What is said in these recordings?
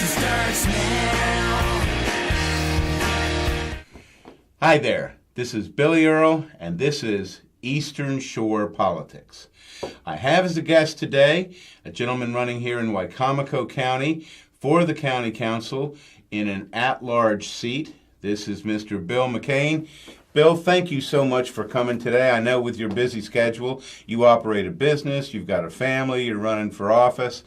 starts now. Hi there, this is Billy Earl, and this is Eastern Shore Politics. I have as a guest today a gentleman running here in WICOMICO County for the County Council in an at-large seat. This is Mr. Bill McCAIN. Bill, thank you so much for coming today. I know with your busy schedule, you operate a business, you've got a family, you're running for office.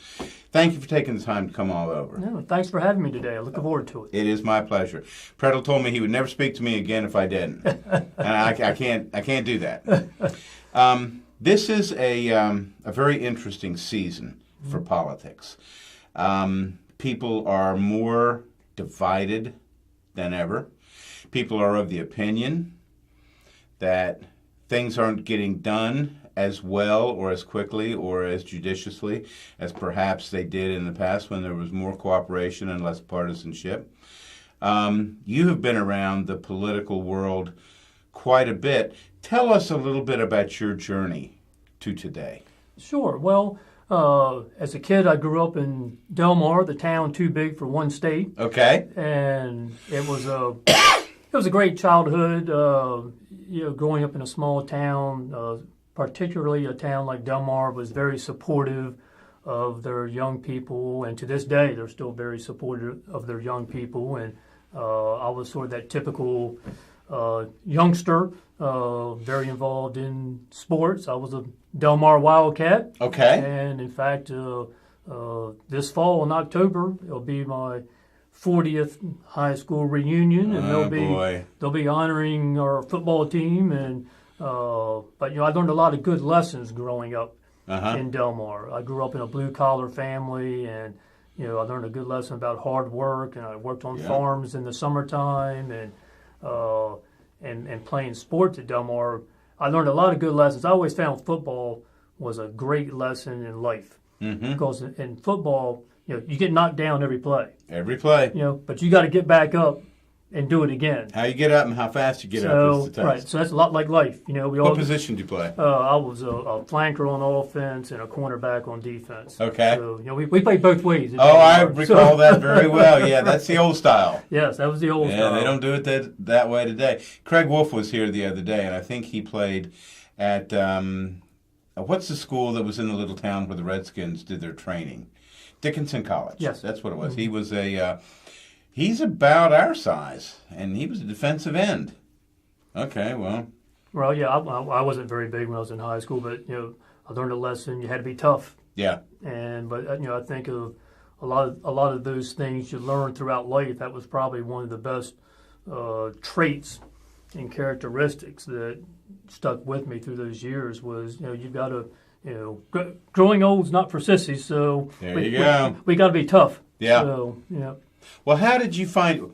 Thank you for taking the time to come all over. No, thanks for having me today. I look forward to it. It is my pleasure. Prettle told me he would never speak to me again if I didn't, and I can't do that. This is a very interesting season for politics. People are more divided than ever. People are of the opinion that things aren't getting done as well or as quickly or as judiciously as perhaps they did in the past when there was more cooperation and less partisanship. You have been around the political world quite a bit. Tell us a little bit about your journey to today. Sure. Well, as a kid, I grew up in Del Mar, the town too big for one state. Okay. And it was a great childhood. Growing up in a small town, particularly a town like Del Mar, was very supportive of their young people, and to this day, they're still very supportive of their young people. And I was sort of that typical youngster, very involved in sports. I was a Del Mar Wildcat. Okay. And in fact, this fall in October, it'll be my 40th high school reunion, and they'll be honoring our football team. And but I learned a lot of good lessons growing up in Del Mar. I grew up in a blue collar family, and I learned a good lesson about hard work. And I worked on farms in the summertime, and playing sports at Del Mar. I learned a lot of good lessons. I always found football was a great lesson in life, because in football, you get knocked down every play. Every play. But you got to get back up and do it again. How you get up and how fast you get up is the test. Right. So that's a lot like life. What position do you play? I was a flanker on offense and a cornerback on defense. Okay. So we played both ways. I recall that very well. Yeah, that's the old style. Yes, that was the old style. Yeah, they don't do it that way today. Craig Wolf was here the other day, and I think he played at what's the school that was in the little town where the Redskins did their training? Dickinson College. Yes. That's what it was. He was he's about our size, and he was a defensive end. Okay, well. Well, yeah, I wasn't very big when I was in high school, but, I learned a lesson. You had to be tough. Yeah. But I think of a lot of those things you learn throughout life. That was probably one of the best traits and characteristics that stuck with me through those years was, you've got to, growing old's not for sissies, so there you go. We got to be tough. Yeah. So, Well, how did you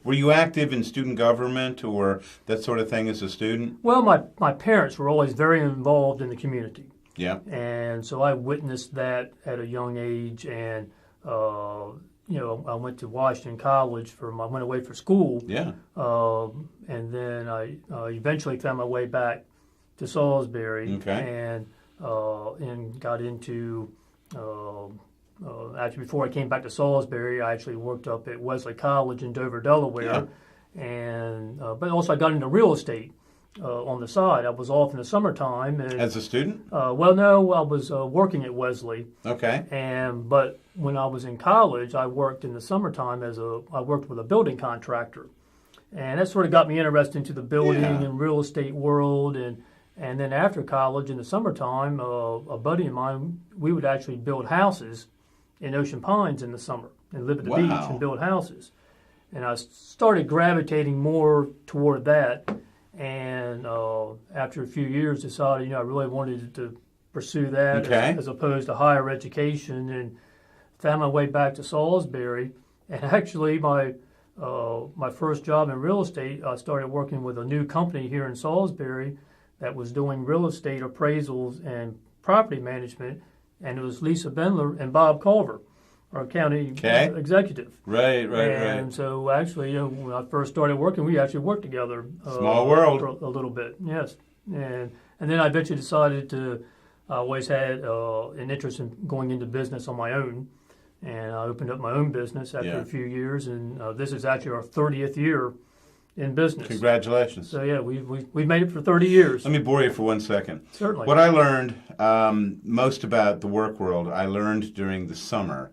were you active in student government or that sort of thing as a student? Well, my parents were always very involved in the community. Yeah. And so I witnessed that at a young age, and I went to Washington College I went away for school. Yeah. And then I eventually found my way back to Salisbury. Okay. And got into actually before I came back to Salisbury, I actually worked up at Wesley College in Dover, Delaware, and but also I got into real estate on the side. I was off in the summertime. And, as a student? Well, no, I was working at Wesley. Okay. But when I was in college, I worked in the summertime I worked with a building contractor, and that sort of got me interested into the building and real estate world. And then after college in the summertime, a buddy of mine, we would actually build houses in Ocean Pines in the summer and live at the beach and build houses. And I started gravitating more toward that. And after a few years, decided, I really wanted to pursue that as opposed to higher education, and found my way back to Salisbury. And actually, my first job in real estate, I started working with a new company here in Salisbury that was doing real estate appraisals and property management, and it was Lisa Bendler and Bob Culver, our county executive. Right. And so actually, when I first started working, we actually worked together. Small world. For a little bit, yes. And then I eventually decided I always had an interest in going into business on my own. and I opened up my own business after Yeah. a few years, and this is actually our 30th year in business. Congratulations. So yeah, we've made it for 30 years. Let me bore you for 1 second. Certainly. What I learned most about the work world, I learned during the summer.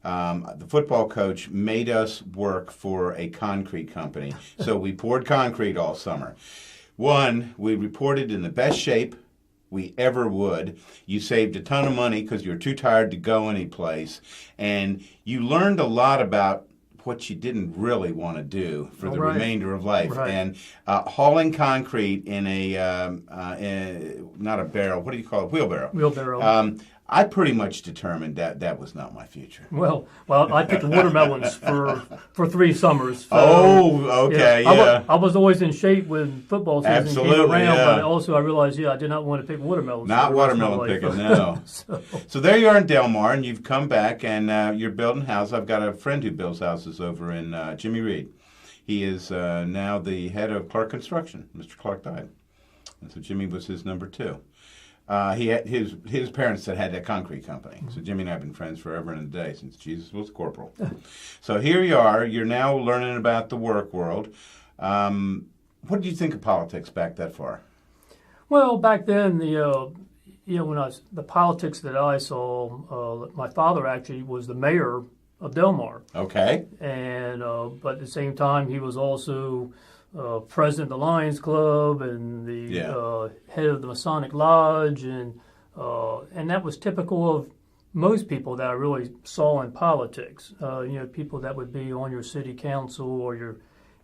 The football coach made us work for a concrete company. So we poured concrete all summer. One, we reported in the best shape we ever would. You saved a ton of money because you were too tired to go anyplace. And you learned a lot about what you didn't really want to do for the remainder of life. Right. And hauling concrete in not a barrel, what do you call it? Wheelbarrow. Wheelbarrow. I pretty much determined that was not my future. Well, I picked watermelons for 3 summers. So, Okay, I was always in shape when football season Absolutely, came around, yeah. but also I realized, I did not want to pick watermelons. Not for the rest of my watermelon life. picking, no. So there you are in Del Mar, and you've come back, and you're building houses. I've got a friend who builds houses over in Jimmy Reed. He is now the head of Clark Construction. Mr. Clark died, and so Jimmy was his number 2. He had his parents had that concrete company. So Jimmy and I have been friends forever and a day since Jesus was corporal. So here you are. You're now learning about the work world. What did you think of politics back that far? Well, back then, the politics that I saw, my father actually was the mayor of Del Mar. Okay. And but at the same time, he was also president of the Lions Club and the head of the Masonic Lodge, and that was typical of most people that I really saw in politics. People that would be on your city council or your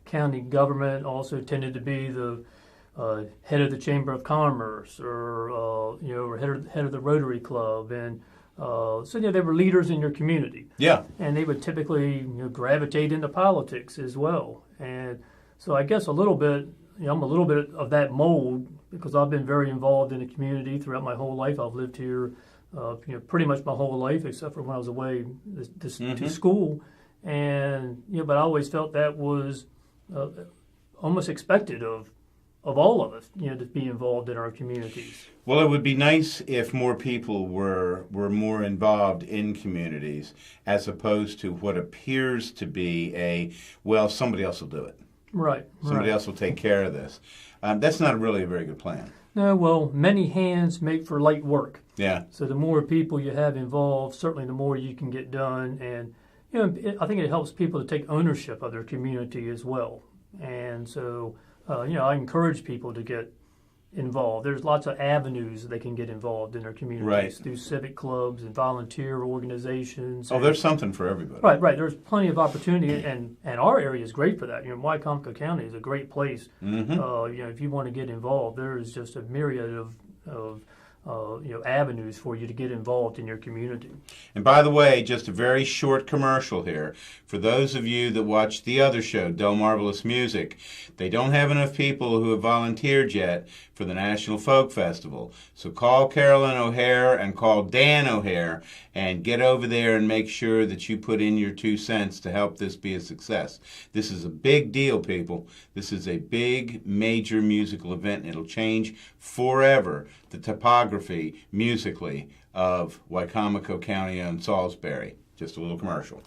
county government also tended to be the head of the Chamber of Commerce or head of the Rotary Club, and so they were leaders in your community. Yeah. And they would typically gravitate into politics as well. And so I guess a little bit, I'm a little bit of that mold because I've been very involved in the community throughout my whole life. I've lived here, pretty much my whole life, except for when I was away to school. And but I always felt that was almost expected of all of us, to be involved in our communities. Well, it would be nice if more people were more involved in communities as opposed to what appears to be somebody else will do it. Right. Somebody else will take care of this. That's not really a very good plan. No, well, many hands make for light work. Yeah. So the more people you have involved, certainly the more you can get done. And, I think it helps people to take ownership of their community as well. And so, I encourage people to get involved. There's lots of avenues they can get involved in their communities Right. through civic clubs and volunteer organizations. Oh, there's something for everybody. Right. There's plenty of opportunity, and our area is great for that. WICOMICO County is a great place. If you want to get involved, there is just a myriad of avenues for you to get involved in your community. And by the way, just a very short commercial here. For those of you that watch the other show, Del Marvelous Music, they don't have enough people who have volunteered yet for the National Folk Festival. So call Carolyn O'Hare and call Dan O'Hare and get over there and make sure that you put in your 2 cents to help this be a success. This is a big deal, people. This is a big, major musical event, and it'll change forever the topography musically of Wicomico County and Salisbury. Just a little commercial.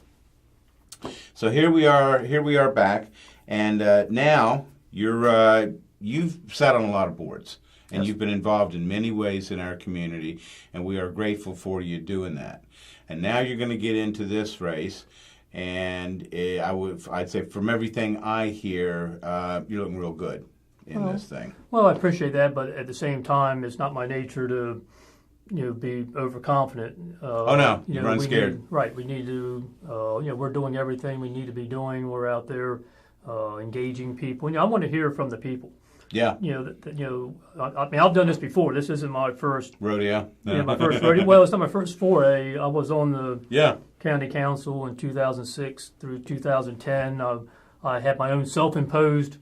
So here we are back, and now you've sat on a lot of boards, and You've been involved in many ways in our community, and we are grateful for you doing that. And now you're going to get into this race, and I'd say from everything I hear, you're looking real good in this thing. Well, I appreciate that, but at the same time, it's not my nature to be overconfident. Oh no, you run scared. We need to. We're doing everything we need to be doing. We're out there engaging people. I want to hear from the people. Yeah. I've done this before. This isn't my first rodeo. My first rodeo. Well, it's not my first foray. I was on the county council in 2006 through 2010. I had my own self-imposed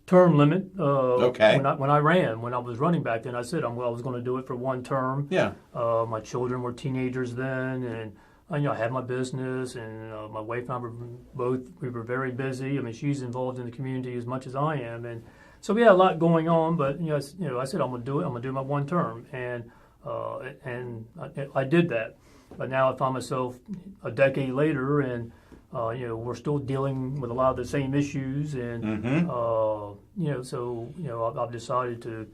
term limit. When I was running back then, I said I was going to do it for 1 term. Yeah. My children were teenagers then, and I had my business, and my wife and I we were very busy. I mean, she's involved in the community as much as I am, and so we had a lot going on. But I said I'm going to do it. I'm going to do my 1 term, and I did that. But now I find myself a decade later, and we're still dealing with a lot of the same issues, and I've decided to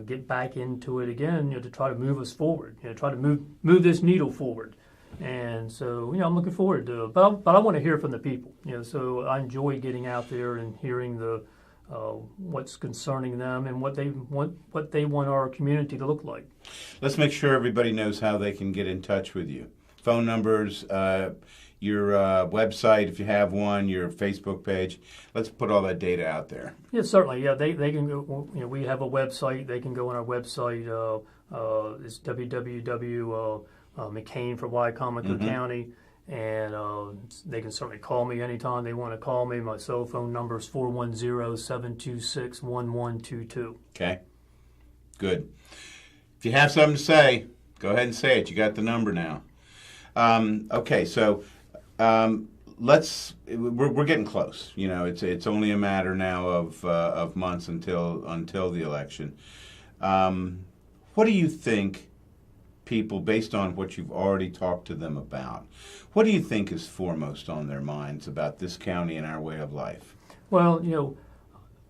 get back into it again, to try to move us forward, try to move this needle forward. And so, I'm looking forward to it. But I want to hear from the people, so I enjoy getting out there and hearing what's concerning them and what they want our community to look like. Let's make sure everybody knows how they can get in touch with you. Phone numbers, your website, if you have one, your Facebook page. Let's put all that data out there. Yeah, certainly. Yeah, they can go. We have a website. They can go on our website. It's www.McCAIN for WICOMICO County. And they can certainly call me anytime they want to call me. My cell phone number is 410-726-1122. Okay, good. If you have something to say, go ahead and say it. You got the number now. Okay, so we're getting close. It's only a matter now of months until the election. What do you think? People, based on what you've already talked to them about, what do you think is foremost on their minds about this county and our way of life? Well,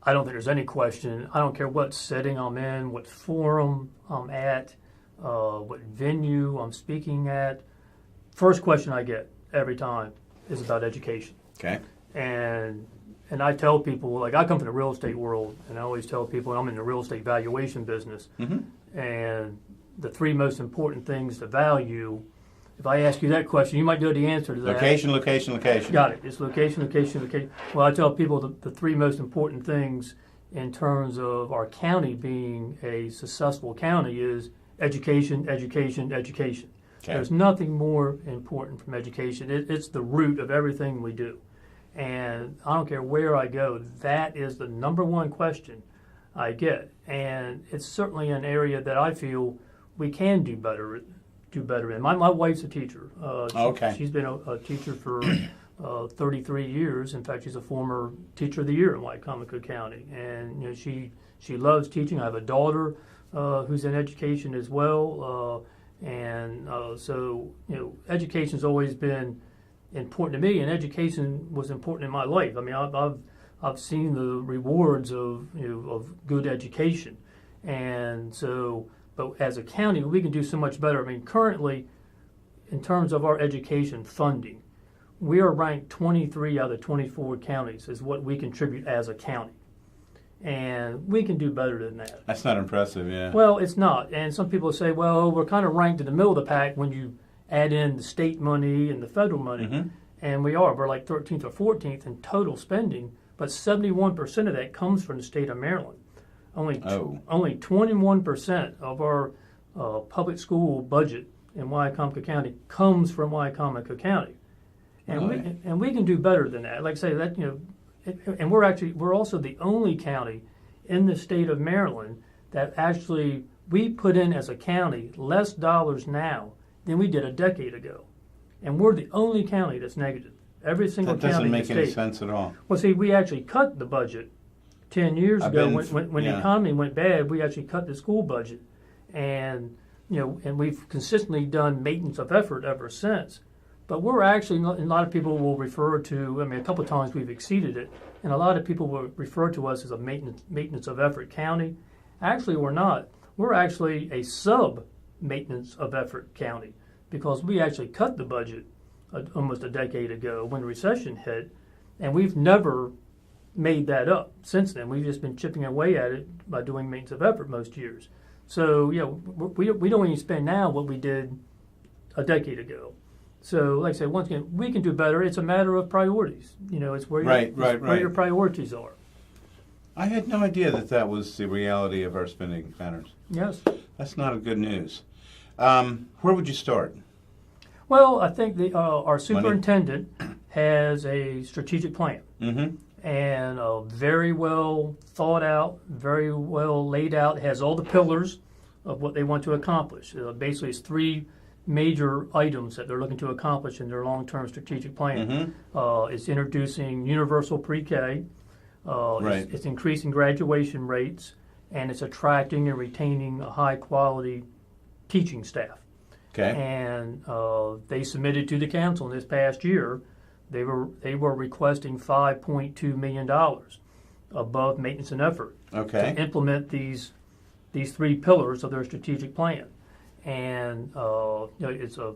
I don't think there's any question. I don't care what setting I'm in, what forum I'm at, what venue I'm speaking at. First question I get every time is about education. Okay. And I tell people, like, I come from the real estate world, and I always tell people I'm in the real estate valuation business. And the three most important things to value, if I ask you that question, you might know the answer to that. Location, location, location. Got it. It's location, location, location. Well, I tell people the three most important things in terms of our county being a successful county is education, education, education. Okay. There's nothing more important from education. It's the root of everything we do. And I don't care where I go, that is the number one question I get. And it's certainly an area that I feel we can do better in. My wife's a teacher. She's been a teacher for 33 years. In fact, she's a former Teacher of the Year in WICOMICO County. And she loves teaching. I have a daughter who's in education as well. So education's always been important to me, and education was important in my life. I mean, I've seen the rewards of good education, and so. But as a county, we can do so much better. I mean, currently, in terms of our education funding, we are ranked 23 out of 24 counties is what we contribute as a county. And we can do better than that. That's not impressive, yeah. Well, it's not. And some people say, well, we're kind of ranked in the middle of the pack when you add in the state money and the federal money. And we are. We're like 13th or 14th in total spending, but 71% of that comes from the state of Maryland. Only 21% of our public school budget in WICOMICO County comes from WICOMICO County, and we can do better than that. Like I say, that and we're also the only county in the state of Maryland that actually we put in as a county less dollars now than we did a decade ago, and we're the only county that's negative. Every single county in the state. That doesn't make any sense at all. Well, see, we actually cut the budget 10 years ago, when the economy went bad, we actually cut the school budget, and and we've consistently done maintenance of effort ever since. But we're actually, a lot of people will refer to, I mean, a couple of times we've exceeded it, and a lot of people will refer to us as a maintenance of effort county. Actually, we're not. We're actually a sub-maintenance of effort county because we actually cut the budget almost a decade ago when the recession hit, and we've never made that up since then. We've just been chipping away at it by doing maintenance of effort most years. So, we don't even spend now what we did a decade ago. So, like I said, once again, we can do better. It's a matter of priorities. It's where where your priorities are. I had no idea that was the reality of our spending patterns. Yes. That's not a good news. Where would you start? Well, I think our superintendent has a strategic plan. And very well thought out, very well laid out. It has all the pillars of what they want to accomplish. Basically, it's three major items that they're looking to accomplish in their long-term strategic plan. It's introducing universal pre-K, it's increasing graduation rates, and it's attracting and retaining a high-quality teaching staff. Okay. And they submitted to the council this past year. They were requesting $5.2 million above maintenance and effort Okay. to implement these 3 pillars of their strategic plan. And it's a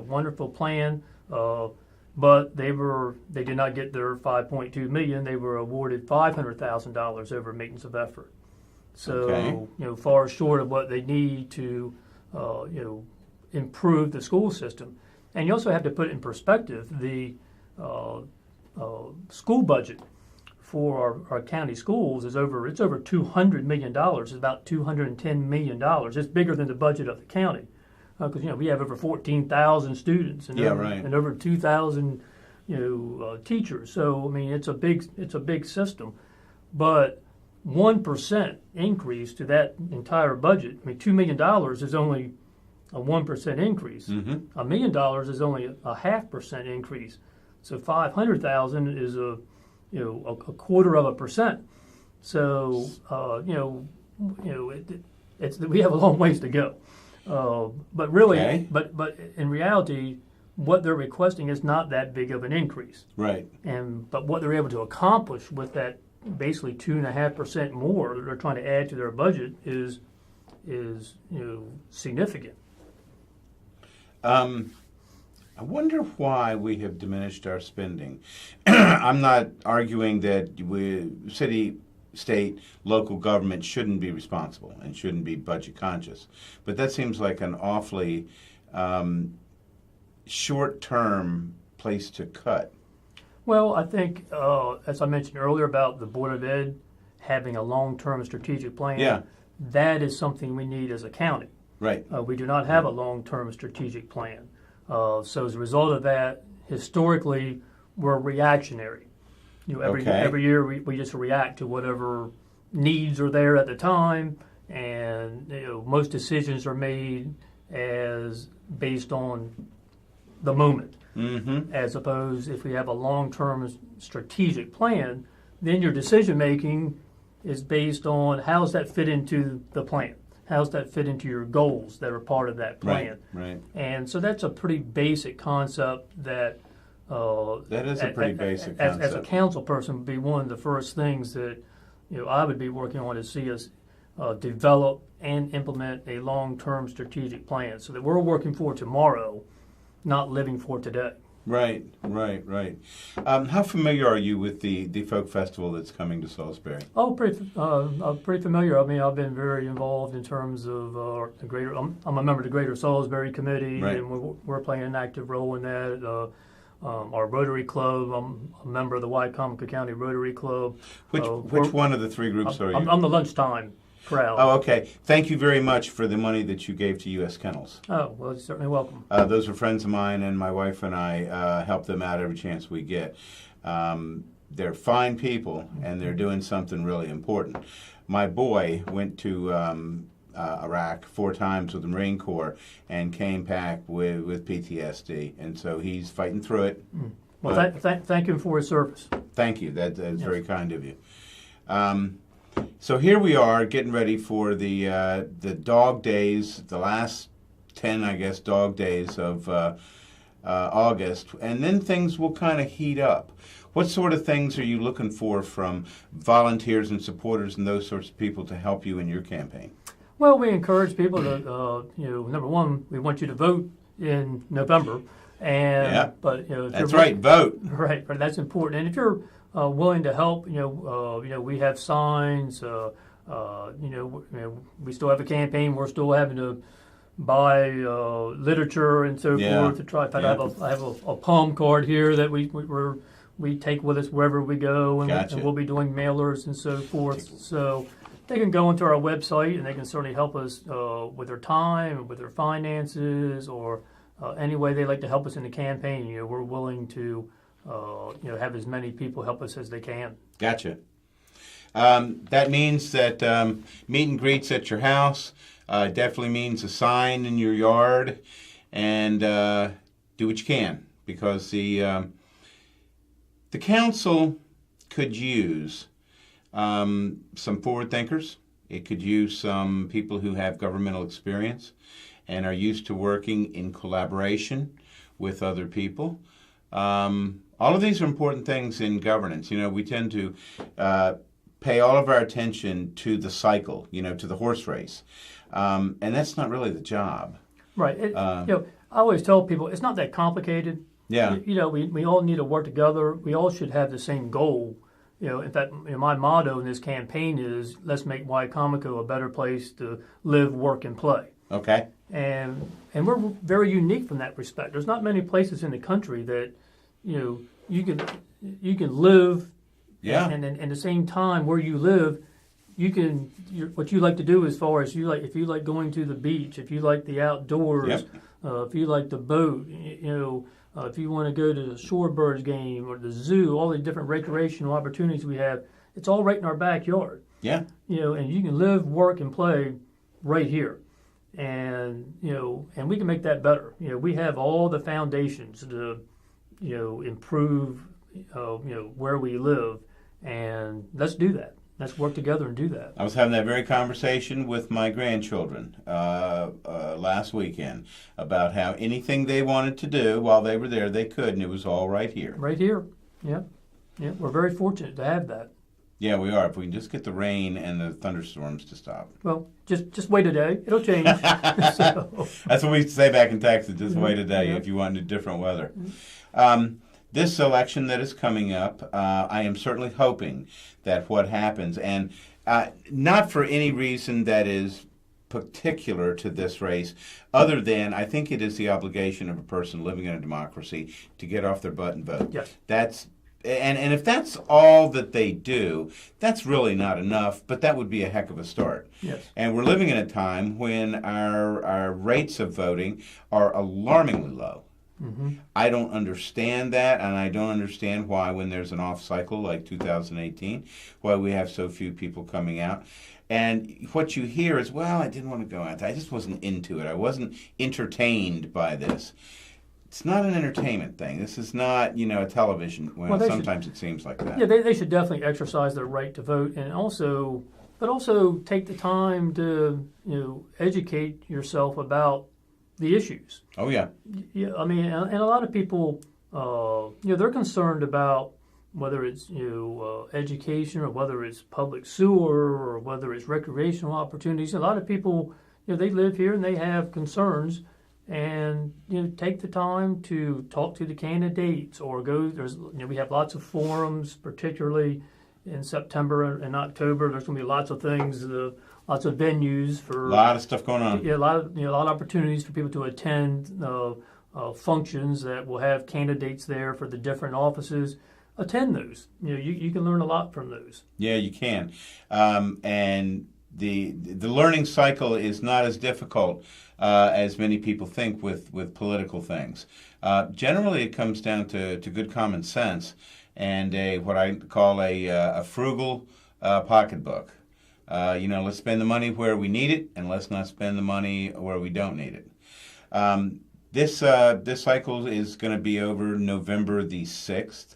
wonderful plan. But they did not get their $5.2 million. They were awarded $500,000 over maintenance of effort. So far short of what they need to improve the school system. And you also have to put it in perspective. The school budget for our county schools is over $200 million. It's about $210 million. It's bigger than the budget of the county. Because we have over 14,000 students and over 2,000 teachers. So I mean it's a big system, but 1% increase to that entire budget. I mean $2 million is only a 1% increase. Mm-hmm. $1 million is only a 0.5% increase. So 500,000 is a quarter of a percent. So we have a long ways to go. But really, but in reality, what they're requesting is not that big of an increase. Right. But what they're able to accomplish with that basically 2.5% more that they're trying to add to their budget is significant. I wonder why we have diminished our spending. I'm not arguing that city, state, local government shouldn't be responsible and shouldn't be budget conscious. But that seems like an awfully short-term place to cut. Well, I think, as I mentioned earlier about the Board of Ed having a long-term strategic plan, that is something we need as a county. Right. We do not have a long-term strategic plan. So as a result of that, historically, we're reactionary. Every year we just react to whatever needs are there at the time, and most decisions are made as based on the moment. Mm-hmm. As opposed, if we have a long-term strategic plan, then your decision making is based on how does that fit into the plan? How does that fit into your goals that are part of that plan? Right. And so that's a pretty basic concept that. That is a pretty basic concept. As a council person, would be one of the first things that I would be working on to see us develop and implement a long-term strategic plan, so that we're working for tomorrow, not living for today. Right. How familiar are you with the folk festival that's coming to Salisbury? Oh, pretty familiar. I mean, I've been very involved in terms of the greater. I'm a member of the Greater Salisbury Committee, and we're playing an active role in that. Our Rotary Club. I'm a member of the WICOMICO County Rotary Club. Which one of the 3 groups are you? I'm the lunchtime crowd. Oh, okay. Thank you very much for the money that you gave to U.S. Kennels. Oh, well, you're certainly welcome. Those are friends of mine, and my wife and I help them out every chance we get. They're fine people, and they're doing something really important. My boy went to Iraq 4 times with the Marine Corps and came back with PTSD, and so he's fighting through it. Well, thank him for his service. Thank you. That's very kind of you. So here we are getting ready for the dog days, the last 10, I guess, dog days of August, and then things will kind of heat up. What sort of things are you looking for from volunteers and supporters and those sorts of people to help you in your campaign? Well, we encourage people to, number one, we want you to vote in November, but that's right, vote. Right, but that's important. And if you're willing to help, we have signs. We still have a campaign. We're still having to buy literature and so forth to try. In fact, I have a palm card here that we take with us wherever we go, and we'll be doing mailers and so forth. So they can go into our website and they can certainly help us with their time, with their finances, or any way they like to help us in the campaign. We're willing to have as many people help us as they can. Gotcha. That means that meet and greets at your house. Definitely means a sign in your yard, and do what you can, because the council could use some forward thinkers. It could use some people who have governmental experience, and are used to working in collaboration with other people. All of these are important things in governance. We tend to pay all of our attention to the cycle, to the horse race. And that's not really the job. Right. I always tell people it's not that complicated. Yeah. We all need to work together. We all should have the same goal. In fact, my motto in this campaign is let's make WICOMICO a better place to live, work, and play. Okay. And we're very unique from that respect. There's not many places in the country that you can live, and at the same time where you live, what you like to do as far as if you like going to the beach, if you like the outdoors, if you like the boat, if you want to go to the shorebirds game or the zoo, all the different recreational opportunities we have, it's all right in our backyard. Yeah. And you can live, work, and play right here. And and we can make that better. We have all the foundations to improve where we live, and let's do that. Let's work together and do that. I was having that very conversation with my grandchildren last weekend about how anything they wanted to do while they were there, they could, and it was all right here. Right here. Yeah. We're very fortunate to have that. Yeah, we are. If we can just get the rain and the thunderstorms to stop. Well, just wait a day. It'll change. That's what we say back in Texas. Just wait a day if you want different weather. This election that is coming up, I am certainly hoping that what happens, and not for any reason that is particular to this race, other than I think it is the obligation of a person living in a democracy to get off their butt and vote. Yes. And if that's all that they do, that's really not enough, but that would be a heck of a start. Yes. And we're living in a time when our rates of voting are alarmingly low. Mm-hmm. I don't understand that, and I don't understand why, when there's an off cycle like 2018, why we have so few people coming out. And what you hear is, well, I didn't want to go out. I just wasn't into it. I wasn't entertained by this. It's not an entertainment thing. This is not, a television. Well, sometimes it seems like that. Yeah, they should definitely exercise their right to vote, and also take the time to, educate yourself about the issues. Oh, yeah. Yeah, I mean, and a lot of people, they're concerned about whether it's, education or whether it's public sewer or whether it's recreational opportunities. A lot of people, they live here and they have concerns, and, take the time to talk to the candidates or we have lots of forums, particularly in September and October. There's going to be lots of things, lots of venues for a lot of stuff going on. Yeah, a lot of opportunities for people to attend functions that will have candidates there for the different offices. Attend those. You can learn a lot from those. Yeah, you can, and the learning cycle is not as difficult as many people think with political things. Generally, it comes down to good common sense and what I call a frugal pocketbook. Let's spend the money where we need it, and let's not spend the money where we don't need it. This cycle is going to be over November the 6th.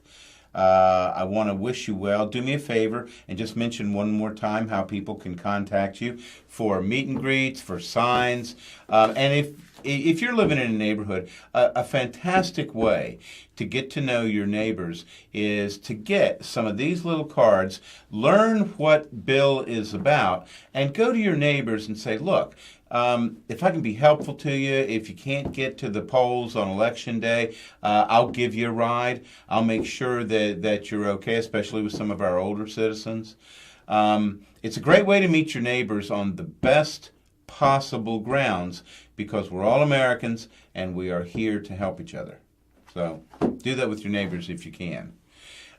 I want to wish you well. Do me a favor and just mention one more time how people can contact you for meet and greets, for signs, and if you're living in a neighborhood, a fantastic way to get to know your neighbors is to get some of these little cards, learn what Bill is about, and go to your neighbors and say, look, if I can be helpful to you, if you can't get to the polls on election day, I'll give you a ride. I'll make sure that you're okay, especially with some of our older citizens. It's a great way to meet your neighbors on the best possible grounds, because we're all Americans and we are here to help each other. So do that with your neighbors if you can.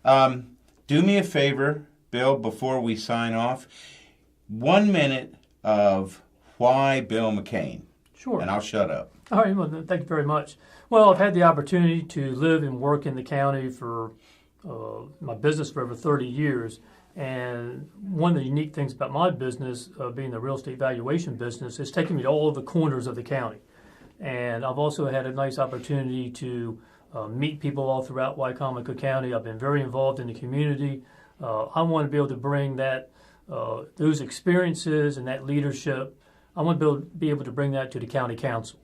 Do me a favor, Bill, before we sign off. 1 minute of why Bill McCAIN. Sure. And I'll shut up. All right. Well, thank you very much. Well, I've had the opportunity to live and work in the county for my business for over 30 years. And one of the unique things about my business, being the real estate valuation business, is taking me to all of the corners of the county. And I've also had a nice opportunity to meet people all throughout WICOMICO County. I've been very involved in the community. I want to be able to bring those experiences and that leadership I want to be able to bring that to the county council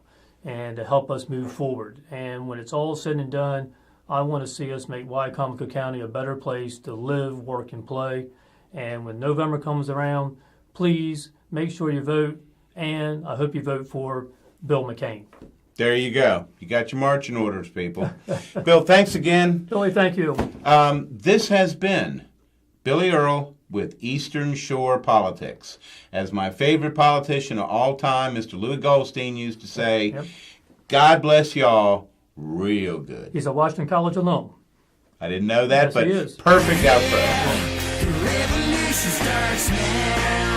and to help us move forward. And when it's all said and done, I want to see us make WICOMICO County a better place to live, work, and play. And when November comes around, please make sure you vote, and I hope you vote for Bill McCAIN. There you go. You got your marching orders, people. Bill, thanks again. Billy, thank you. This has been Billy Earl with Eastern Shore Politics. As my favorite politician of all time, Mr. Louis Goldstein, used to say, Yep. God bless y'all real good. He's a Washington College alum. I didn't know that, Yes, but he is. perfect outro. The revolution starts now.